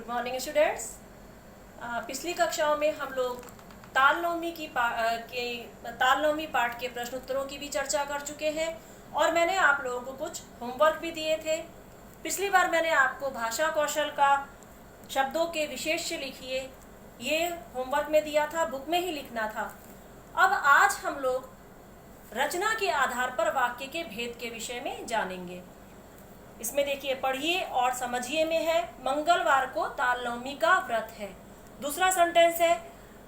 Good morning students. पिछली कक्षाओं में हम लोग तालनौमी पाठ के प्रश्न उत्तरों की भी चर्चा कर चुके हैं और मैंने आप लोगों को कुछ होमवर्क भी दिए थे। पिछली बार मैंने आपको भाषा कौशल का शब्दों के विशेष्य लिखिए ये होमवर्क में दिया था, बुक में ही लिखना था। अब आज हम लोग रचना के आधार पर वाक्य के भेद के विषय में जानेंगे। इसमें देखिए, पढ़िए और समझिए में है मंगलवार को तालनौमी का व्रत है। दूसरा सेंटेंस है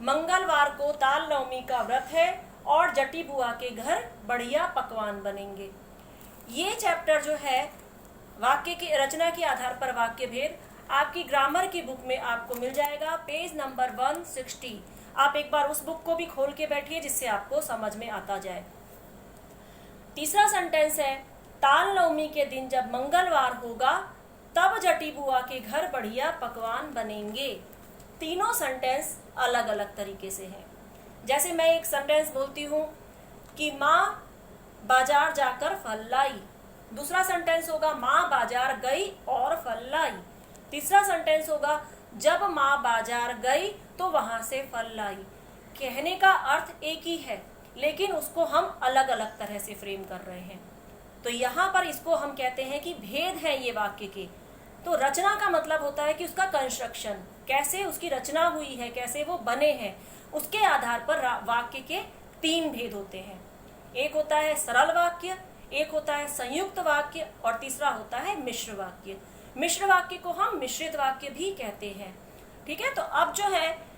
मंगलवार को तालनौमी का व्रत है और जटी बुआ के घर बढ़िया पकवान बनेंगे। ये चैप्टर जो है वाक्य की रचना के आधार पर वाक्य भेद आपकी ग्रामर की बुक में आपको मिल जाएगा, पेज नंबर 160। आप एक बार उस बुक को भी खोल के बैठिए जिससे आपको समझ में आता जाए। तीसरा सेंटेंस है तालनौमी के दिन जब मंगलवार होगा तब जटी बुआ के घर बढ़िया पकवान बनेंगे। तीनों सेंटेंस अलग अलग तरीके से हैं। जैसे मैं एक सेंटेंस बोलती हूँ कि माँ बाजार जाकर फल लाई। दूसरा सेंटेंस होगा माँ बाजार गई और फल लाई। तीसरा सेंटेंस होगा जब माँ बाजार गई तो वहां से फल लाई। कहने का अर्थ एक ही है लेकिन उसको हम अलग अलग तरह से फ्रेम कर रहे हैं। तो यहाँ पर इसको हम कहते हैं कि भेद है ये वाक्य के। तो रचना का मतलब होता है कि उसका कंस्ट्रक्शन, कैसे उसकी रचना हुई है, कैसे वो बने हैं, उसके आधार पर वाक्य के तीन भेद होते हैं। एक होता है सरल वाक्य, एक होता है संयुक्त वाक्य और तीसरा होता है मिश्र वाक्य। मिश्र वाक्य को हम मिश्रित वाक्य भी कहते हैं। ठीक है, तो अब जो है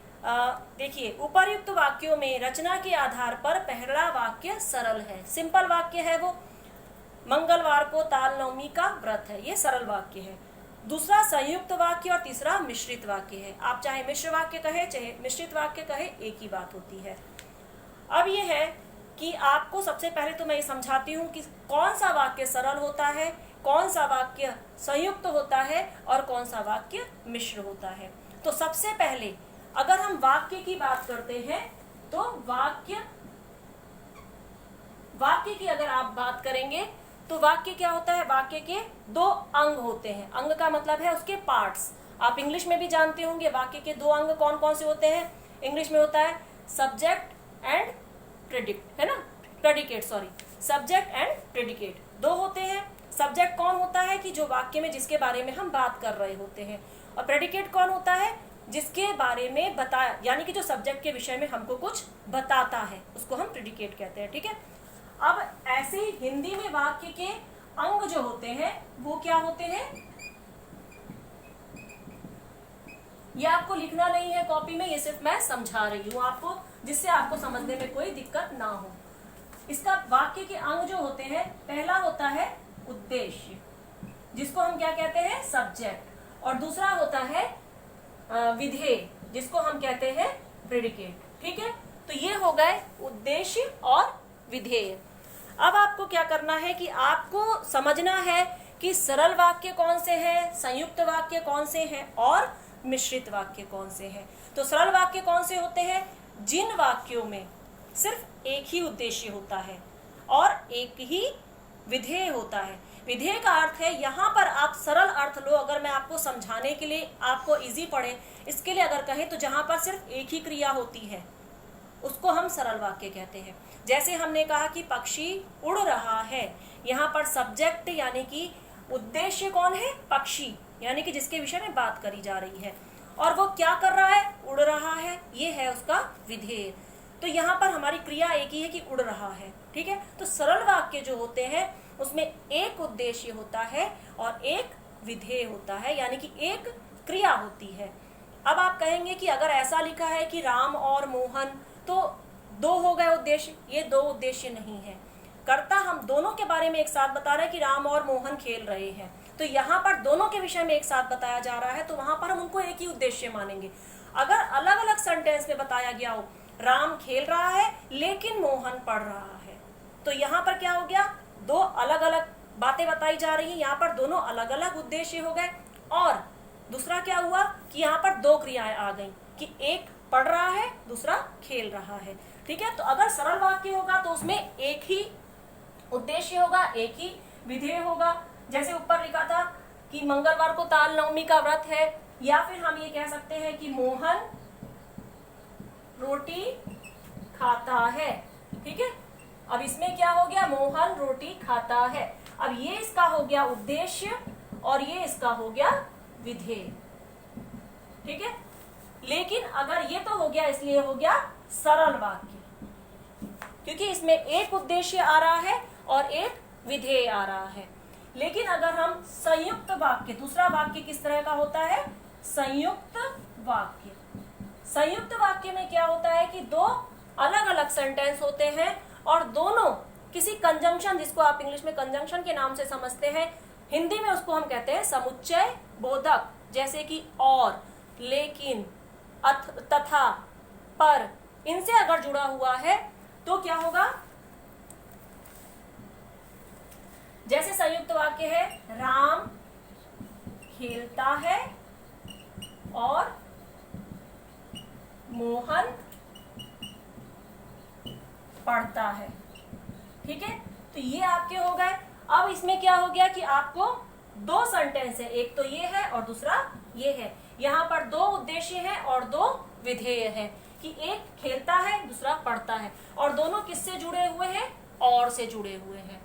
देखिए, उपर्युक्त वाक्यों में रचना के आधार पर पहला वाक्य सरल है, सिंपल वाक्य है वो। मंगलवार को तालनौमी का व्रत है, ये सरल वाक्य है। दूसरा संयुक्त वाक्य और तीसरा मिश्रित वाक्य है। आप चाहे मिश्र वाक्य कहे चाहे मिश्रित वाक्य कहे, एक ही बात होती है। अब ये है कि आपको सबसे पहले तो मैं ये समझाती हूँ कि कौन सा वाक्य सरल होता है, कौन सा वाक्य संयुक्त होता है और कौन सा वाक्य मिश्र होता है। तो सबसे पहले अगर हम वाक्य की बात करते हैं तो वाक्य की अगर आप बात करेंगे तो वाक्य क्या होता है, वाक्य के दो अंग होते हैं। अंग का मतलब है उसके पार्ट्स। आप इंग्लिश में भी जानते होंगे वाक्य के दो अंग कौन कौन से होते हैं। इंग्लिश में होता है सब्जेक्ट एंड प्रेडिकेट, है ना, predicate, sorry, subject and predicate दो होते हैं। सब्जेक्ट कौन होता है कि जो वाक्य में जिसके बारे में हम बात कर रहे होते हैं, और प्रेडिकेट कौन होता है जिसके बारे में बताया, यानी कि जो सब्जेक्ट के विषय में हमको कुछ बताता है, उसको हम प्रेडिकेट कहते हैं। ठीक है, अब ऐसे ही हिंदी में वाक्य के अंग जो होते हैं वो क्या होते हैं, ये आपको लिखना नहीं है कॉपी में, ये सिर्फ मैं समझा रही हूँ आपको, जिससे आपको समझने में कोई दिक्कत ना हो। इसका वाक्य के अंग जो होते हैं, पहला होता है उद्देश्य जिसको हम क्या कहते हैं, सब्जेक्ट, और दूसरा होता है विधेय जिसको हम कहते हैं प्रेडिकेट। ठीक है, तो ये हो गए उद्देश्य और विधेय। अब आपको क्या करना है कि आपको समझना है कि सरल वाक्य कौन से हैं, संयुक्त वाक्य कौन से हैं और मिश्रित वाक्य कौन से हैं। तो सरल वाक्य कौन से होते हैं, जिन वाक्यों में सिर्फ एक ही उद्देश्य होता है और एक ही विधेय होता है। विधेय का अर्थ है, यहाँ पर आप सरल अर्थ लो, अगर मैं आपको समझाने के लिए, आपको इजी पड़े इसके लिए अगर कहें तो जहां पर सिर्फ एक ही क्रिया होती है उसको हम सरल वाक्य कहते हैं। जैसे हमने कहा कि पक्षी उड़ रहा है, यहाँ पर सब्जेक्ट यानी कि उद्देश्य कौन है, पक्षी, यानी कि जिसके विषय में बात करी जा रही है, और वो क्या कर रहा है, उड़ रहा है, ये है उसका विधेय। तो यहाँ पर हमारी क्रिया एक ही है कि उड़ रहा है। ठीक है, तो सरल वाक्य जो होते हैं उसमें एक उद्देश्य होता है और एक विधेय होता है, यानी कि एक क्रिया होती है। अब आप कहेंगे कि अगर ऐसा लिखा है कि राम और मोहन, तो दो हो गए उद्देश्य, ये दो उद्देश्य नहीं है। कर्ता हम दोनों के बारे में एक साथ बता रहे हैं कि राम और मोहन खेल रहे हैं, तो यहाँ पर दोनों के विषय में एक साथ बताया जा रहा है, तो वहां पर हम उनको एक ही उद्देश्य मानेंगे। अगर अलग अलग सेंटेंस में बताया गया हो राम खेल रहा है लेकिन मोहन पढ़ रहा है, तो यहाँ पर क्या हो गया, दो अलग अलग बातें बताई जा रही है, यहाँ पर दोनों अलग अलग उद्देश्य हो गए। और दूसरा क्या हुआ कि यहाँ पर दो क्रियाएं आ गई कि एक पढ़ रहा है, दूसरा खेल रहा है। ठीक है, तो अगर सरल वाक्य होगा तो उसमें एक ही उद्देश्य होगा, एक ही विधेय होगा। जैसे ऊपर लिखा था कि मंगलवार को तालनौमी का व्रत है, या फिर हम ये कह सकते हैं कि मोहन रोटी खाता है। ठीक है, अब इसमें क्या हो गया, मोहन रोटी खाता है। अब ये इसका हो गया उद्देश्य और ये इसका हो गया विधेय। ठीक है, लेकिन अगर ये तो हो गया, इसलिए हो गया सरल वाक्य, क्योंकि इसमें एक उद्देश्य आ रहा है और एक विधेय आ रहा है। लेकिन अगर हम संयुक्त वाक्य, दूसरा वाक्य किस तरह का होता है, संयुक्त वाक्य। संयुक्त वाक्य में क्या होता है कि दो अलग अलग सेंटेंस होते हैं और दोनों किसी कंजंक्शन, जिसको आप इंग्लिश में कंजंक्शन के नाम से समझते हैं, हिंदी में उसको हम कहते हैं समुच्चय बोधक, जैसे कि और, लेकिन, तथा, पर, इनसे अगर जुड़ा हुआ है तो क्या होगा, जैसे संयुक्त वाक्य है राम खेलता है और मोहन पढ़ता है। ठीक है, तो ये आपके हो गए। अब इसमें क्या हो गया कि आपको दो सेंटेंस है, एक तो ये है और दूसरा ये है। यहाँ पर दो उद्देश्य हैं और दो विधेय हैं कि एक खेलता है, दूसरा पढ़ता है, और दोनों किससे जुड़े हुए हैं, और से जुड़े हुए हैं।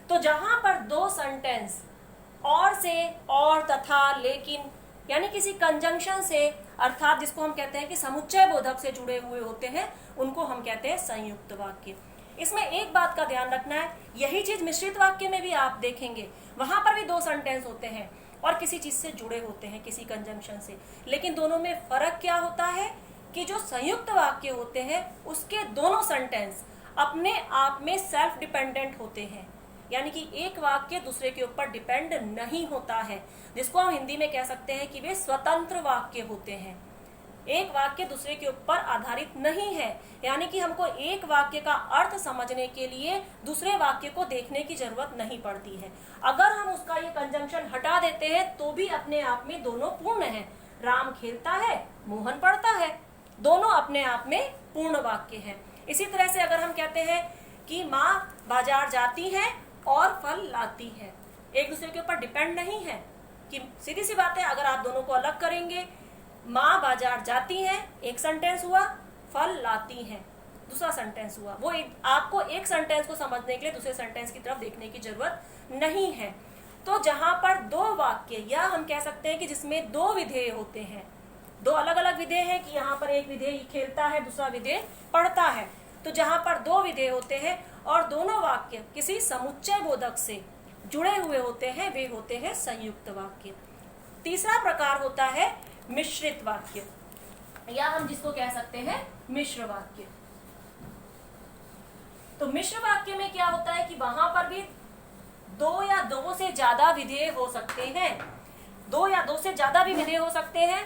तो जहां पर दो सेंटेंस और से, और, तथा, लेकिन, यानी किसी कंजंक्शन से, अर्थात जिसको हम कहते हैं कि समुच्चय बोधक से जुड़े हुए होते हैं, उनको हम कहते हैं संयुक्त वाक्य। इसमें एक बात का ध्यान रखना है, यही चीज मिश्रित वाक्य में भी आप देखेंगे, वहां पर भी दो सेंटेंस होते हैं और किसी चीज से जुड़े होते हैं, किसी कंजंक्शन से, लेकिन दोनों में फर्क क्या होता है कि जो संयुक्त वाक्य होते हैं उसके दोनों सेंटेंस अपने आप में सेल्फ डिपेंडेंट होते हैं, यानी कि एक वाक्य दूसरे के ऊपर डिपेंड नहीं होता है, जिसको हम हिंदी में कह सकते हैं कि वे स्वतंत्र वाक्य होते हैं। एक वाक्य दूसरे के ऊपर आधारित नहीं है, यानी कि हमको एक वाक्य का अर्थ समझने के लिए दूसरे वाक्य को देखने की जरूरत नहीं पड़ती है। अगर हम उसका ये कंजंक्शन हटा देते हैं तो भी अपने आप में दोनों पूर्ण हैं। राम खेलता है, मोहन पढ़ता है, दोनों अपने आप में पूर्ण वाक्य है। इसी तरह से अगर हम कहते हैं कि माँ बाजार जाती है और फल लाती है, एक दूसरे के ऊपर डिपेंड नहीं है, कि सीधी सी बात है, अगर आप दोनों को अलग करेंगे, माँ बाजार जाती है एक सेंटेंस हुआ, फल लाती है दूसरा सेंटेंस हुआ, वो आपको एक सेंटेंस को समझने के लिए दूसरे सेंटेंस की तरफ देखने की जरूरत नहीं है। तो जहां पर दो वाक्य, या हम कह सकते हैं कि जिसमें दो विधेय होते हैं, दो अलग अलग विधेय है कि यहाँ पर एक विधेय खेलता है, दूसरा विधेय पढ़ता है, तो जहां पर दो विधेय होते हैं और दोनों वाक्य किसी समुच्चय बोधक से जुड़े हुए होते हैं, वे होते हैं संयुक्त वाक्य। तीसरा प्रकार होता है मिश्रित वाक्य, या हम जिसको कह सकते हैं मिश्र वाक्य। तो मिश्र वाक्य में क्या होता है कि वहां पर भी दो या दो से ज्यादा विधेय हो सकते हैं, दो या दो से ज्यादा भी विधेय हो सकते हैं,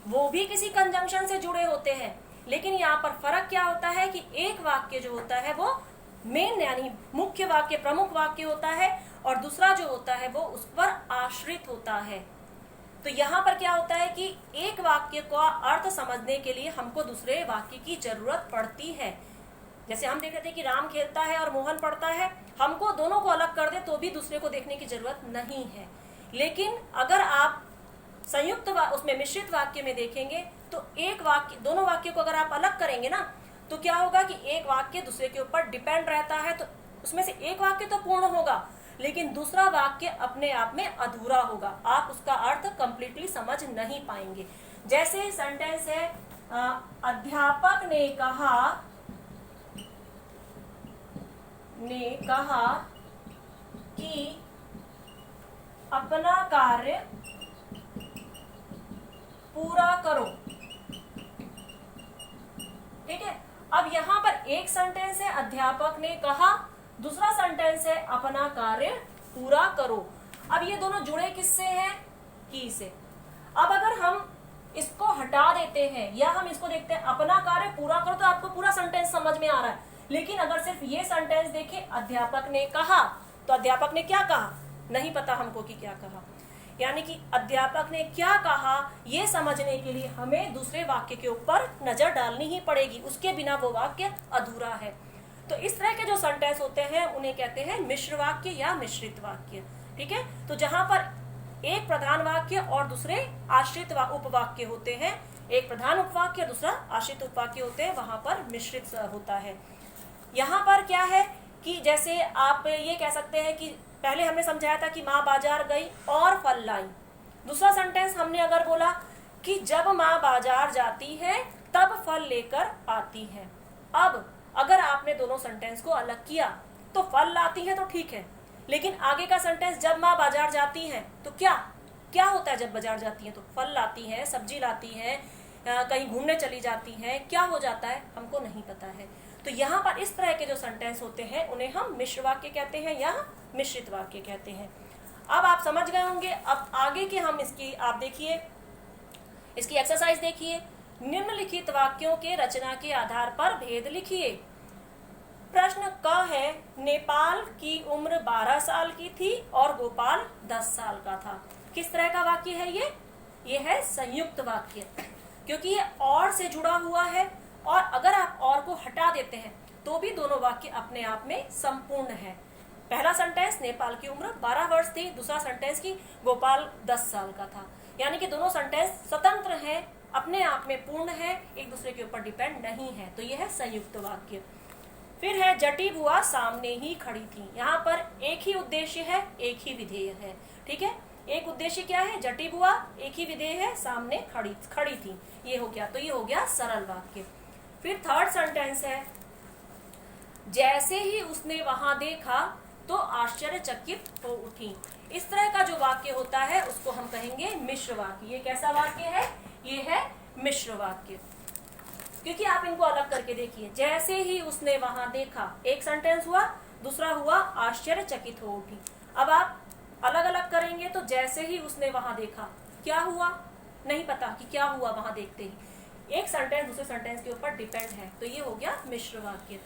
वो भी किसी कंजंक्शन से जुड़े होते हैं। लेकिन यहाँ पर फर्क क्या होता है कि एक वाक्य जो होता है वो मेन यानी मुख्य वाक्य, प्रमुख वाक्य होता है, और दूसरा जो होता है वो उस पर आश्रित होता है। तो यहाँ पर क्या होता है कि एक वाक्य का अर्थ समझने के लिए हमको दूसरे वाक्य की जरूरत पड़ती है। जैसे हम देख रहे थे कि राम खेलता है और मोहन पढ़ता है, हमको दोनों को अलग कर दे तो भी दूसरे को देखने की जरूरत नहीं है। लेकिन अगर आप संयुक्त उसमें मिश्रित वाक्य में देखेंगे तो एक वाक्य, दोनों वाक्य को अगर आप अलग करेंगे ना, तो क्या होगा कि एक वाक्य दूसरे के ऊपर डिपेंड रहता है, तो उसमें से एक वाक्य तो पूर्ण होगा लेकिन दूसरा वाक्य अपने आप में अधूरा होगा, आप उसका अर्थ कंप्लीटली समझ नहीं पाएंगे। जैसे सेंटेंस है अध्यापक ने कहा कि अपना कार्य पूरा करो। ठीक है, अब यहाँ पर एक सेंटेंस है अध्यापक ने कहा, दूसरा सेंटेंस है अपना कार्य पूरा करो। अब ये दोनों जुड़े किससे हैं, की से। अब अगर हम इसको हटा देते हैं या हम इसको देखते हैं अपना कार्य पूरा करो, तो आपको पूरा सेंटेंस समझ में आ रहा है। लेकिन अगर सिर्फ ये सेंटेंस देखें अध्यापक ने कहा, तो अध्यापक ने क्या कहा नहीं पता हमको कि क्या कहा, यानी कि अध्यापक ने क्या कहा ये समझने के लिए हमें दूसरे वाक्य के ऊपर नजर डालनी ही पड़ेगी, उसके बिना वो वाक्य अधूरा है। तो इस तरह के जो सेंटेंस होते हैं उन्हें कहते हैं मिश्र वाक्य या मिश्रित वाक्य। ठीक है, तो जहां पर एक प्रधान वाक्य और दूसरे आश्रित उपवाक्य होते हैं। एक प्रधान उपवाक्य, दूसरा आश्रित उपवाक्य होते हैं, वहां पर मिश्रित होता है। यहाँ पर क्या है कि जैसे आप ये कह सकते हैं कि पहले हमने समझाया था कि माँ बाजार गई और फल लाई। दूसरा सेंटेंस हमने अगर बोला कि जब माँ बाजार जाती है तब फल लेकर आती है। अब अगर आपने दोनों सेंटेंस को अलग किया तो फल लाती है तो ठीक है, लेकिन आगे का सेंटेंस जब माँ बाजार जाती है तो क्या क्या होता है? जब बाजार जाती है तो फल लाती है, सब्जी लाती है, कहीं घूमने चली जाती है, क्या हो जाता है हमको नहीं पता है। तो यहाँ पर इस तरह के जो सेंटेंस होते हैं उन्हें हम मिश्र वाक्य कहते हैं या मिश्रित वाक्य कहते हैं। अब आप समझ गए होंगे। अब आगे के हम इसकी आप देखिए, इसकी एक्सरसाइज देखिए। निम्नलिखित वाक्यों के रचना के आधार पर भेद लिखिए। प्रश्न क है, नेपाल की उम्र 12 साल की थी और गोपाल 10 साल का था। किस तरह का वाक्य है ये है संयुक्त वाक्य, क्योंकि ये और से जुड़ा हुआ है और अगर आप और को हटा देते हैं तो भी दोनों वाक्य अपने आप में संपूर्ण है। पहला सेंटेंस नेपाल की उम्र 12 वर्ष थी, दूसरा सेंटेंस की गोपाल 10 साल का था, यानी कि दोनों सेंटेंस स्वतंत्र हैं, अपने आप में पूर्ण है, एक दूसरे के ऊपर डिपेंड नहीं है। तो यह है संयुक्त वाक्य। फिर है जटी बुआ सामने ही खड़ी थी। यहाँ पर एक ही उद्देश्य है, एक ही विधेय है। ठीक है, एक उद्देश्य क्या है? जटी बुआ, एक ही विधेय है, सामने खड़ी थी। ये हो गया, तो ये हो गया सरल वाक्य। फिर थर्ड सेंटेंस है, जैसे ही उसने वहां देखा तो आश्चर्यचकित हो उठी। इस तरह का जो वाक्य होता है उसको हम कहेंगे मिश्र वाक्य। ये कैसा वाक्य है? ये है मिश्र वाक्य, क्योंकि आप इनको अलग करके देखिए। जैसे ही उसने वहां देखा, एक सेंटेंस हुआ, दूसरा हुआ आश्चर्यचकित हो उठी। अब आप अलग अलग करेंगे तो जैसे ही उसने वहां देखा, क्या हुआ नहीं पता कि क्या हुआ वहां देखते ही। एक सेंटेंस दूसरे सेंटेंस के ऊपर डिपेंड है, तो ये हो गया मिश्र वाक्य।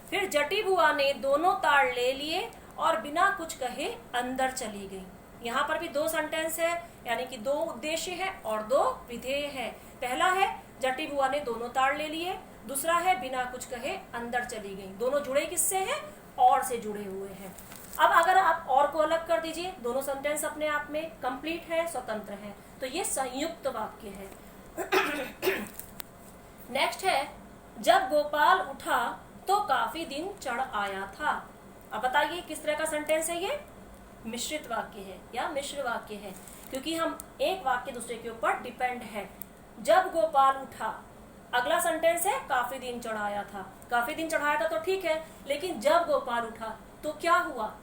फिर जटी बुआ ने दोनों ताड़ ले लिए और बिना कुछ कहे अंदर चली गई। यहाँ पर भी दो सेंटेंस है, यानी कि दो उद्देश्य है और दो विधेय है। पहला है जटी बुआ ने दोनों ताड़ ले लिए, दूसरा है बिना कुछ कहे अंदर चली गई। दोनों जुड़े किससे हैं? और से जुड़े हुए हैं। अब अगर आप और को अलग कर दीजिए, दोनों सेंटेंस अपने आप में कंप्लीट है, स्वतंत्र है, तो ये संयुक्त वाक्य है। नेक्स्ट है, जब गोपाल उठा तो काफी दिन चढ़ आया था। अब बताइए किस तरह का सेंटेंस है ये? मिश्रित वाक्य है या मिश्र वाक्य है, क्योंकि हम एक वाक्य दूसरे के ऊपर डिपेंड है। जब गोपाल उठा, अगला सेंटेंस है काफी दिन चढ़ाया था। काफी दिन चढ़ाया था तो ठीक है, लेकिन जब गोपाल उठा तो क्या हुआ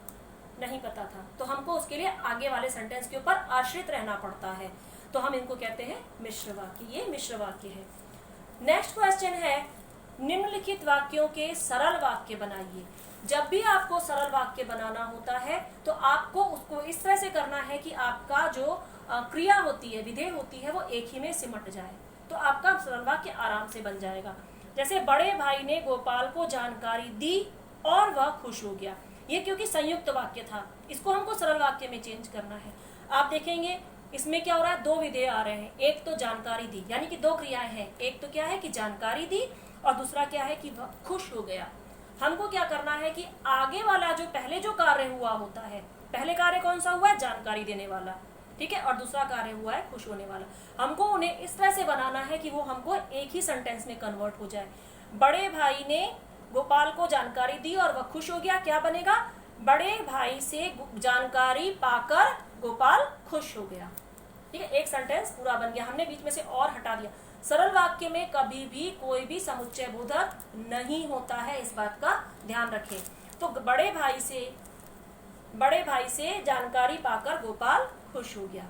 नहीं पता था, तो हमको उसके लिए आगे वाले सेंटेंस के ऊपर आश्रित रहना पड़ता है, तो हम इनको कहते हैं मिश्र वाक्य। ये मिश्र वाक्य है। नेक्स्ट क्वेश्चन है, निम्नलिखित वाक्यों के सरल वाक्य बनाइए। जब भी आपको सरल वाक्य बनाना होता है तो आपको उसको इस तरह से करना है कि आपका जो क्रिया होती है, विधेय होती है, वो एक ही में सिमट जाए, तो आपका सरल वाक्य आराम से बन जाएगा। जैसे बड़े भाई ने गोपाल को जानकारी दी और वह खुश हो गया। ये क्योंकि संयुक्त वाक्य था, इसको हमको सरल वाक्य में चेंज करना है। आप देखेंगे इसमें क्या हो रहा है, दो विधेय आ रहे हैं। एक तो जानकारी दी, यानी कि दो क्रियाएं हैं। एक तो क्या है कि जानकारी दी और दूसरा क्या है कि वह खुश हो गया। हमको क्या करना है कि आगे वाला जो पहले जो कार्य हुआ होता है, पहले कार्य कौन सा हुआ है? जानकारी देने वाला, ठीक है, और दूसरा कार्य हुआ है खुश होने वाला। हमको उन्हें इस तरह से बनाना है कि वो हमको एक ही सेंटेंस में कन्वर्ट हो जाए। बड़े भाई ने गोपाल को जानकारी दी और वह खुश हो गया, क्या बनेगा? बड़े भाई से जानकारी पाकर गोपाल खुश हो गया। ठीक है, एक सेंटेंस पूरा बन गया। हमने बीच में से और हटा दिया। सरल वाक्य में कभी भी कोई भी समुच्चय बोधक नहीं होता है, इस बात का ध्यान रखें। तो बड़े भाई से जानकारी पाकर गोपाल खुश हो गया।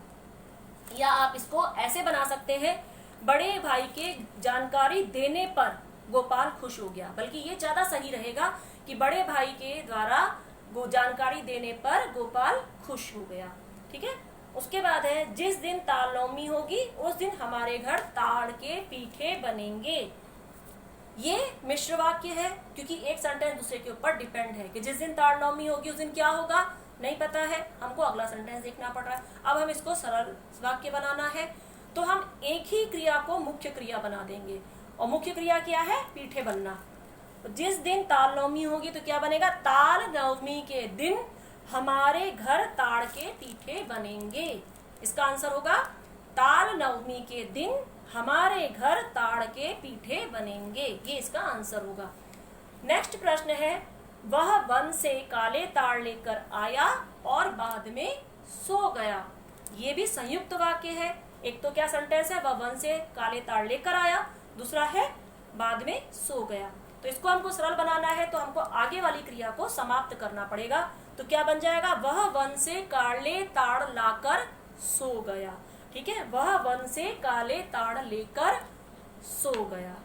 या आप इसको ऐसे बना सकते हैं, बड़े भाई के जानकारी देने पर गोपाल खुश हो गया। बल्कि ये ज्यादा सही रहेगा कि बड़े भाई के द्वारा जानकारी देने पर गोपाल खुश हो गया। ठीक है, उसके बाद है, जिस दिन तालनौमी होगी उस दिन हमारे घर ताड़ के पीठे बनेंगे। ये मिश्र वाक्य है, क्योंकि एक सेंटेंस दूसरे के ऊपर डिपेंड है कि जिस दिन तालनौमी होगी उस दिन क्या होगा नहीं पता है, हमको अगला सेंटेंस देखना पड़ रहा है। अब हम इसको सरल वाक्य बनाना है, तो हम एक ही क्रिया को मुख्य क्रिया बना देंगे। और मुख्य क्रिया क्या है? पीठे बनना। जिस दिन तालनौमी होगी तो क्या बनेगा? ताल नवमी के दिन हमारे घर ताड़ के पीठे बनेंगे। इसका आंसर होगा ताल नवमी के दिन हमारे घर ताड़ के पीठे बनेंगे, ये इसका आंसर होगा। नेक्स्ट प्रश्न है, वह वन से काले ताड़ लेकर आया और बाद में सो गया। ये भी संयुक्त वाक्य है। एक तो क्या सेंटेंस है, वह वन से काले ताड़ लेकर आया, दूसरा है बाद में सो गया। तो इसको हमको सरल बनाना है तो हमको आगे वाली क्रिया को समाप्त करना पड़ेगा। तो क्या बन जाएगा, वह वन से काले ताड़ लाकर सो गया। ठीक है, वह वन से काले ताड़ लेकर सो गया,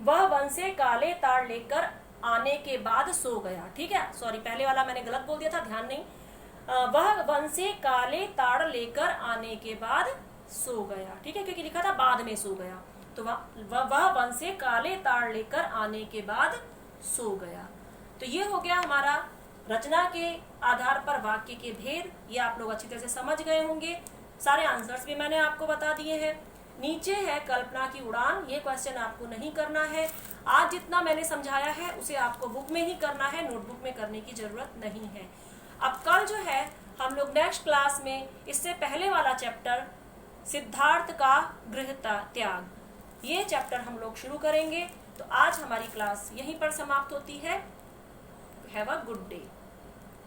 वह वन से काले ताड़ लेकर आने के बाद सो गया। ठीक है, सॉरी पहले वाला मैंने गलत बोल दिया था, ध्यान नहीं। वह वन से काले ताड़ लेकर आने के बाद सो गया। ठीक है, क्योंकि लिखा था बाद में सो गया, तो वह वन से काले ताड़ लेकर आने के बाद सो गया। तो ये हो गया हमारा रचना के आधार पर वाक्य के भेद। ये आप लोग अच्छी तरह से समझ गए होंगे। सारे आंसर्स भी मैंने आपको बता दिए हैं। नीचे है कल्पना की उड़ान, ये क्वेश्चन आपको नहीं करना है। आज जितना मैंने समझाया है उसे आपको बुक में ही करना है, नोटबुक में करने की जरूरत नहीं है। अब कल जो है हम लोग नेक्स्ट क्लास में इससे पहले वाला चैप्टर सिद्धार्थ का गृह त्याग, ये चैप्टर हम लोग शुरू करेंगे। तो आज हमारी क्लास यहीं पर समाप्त होती है। Have a good day.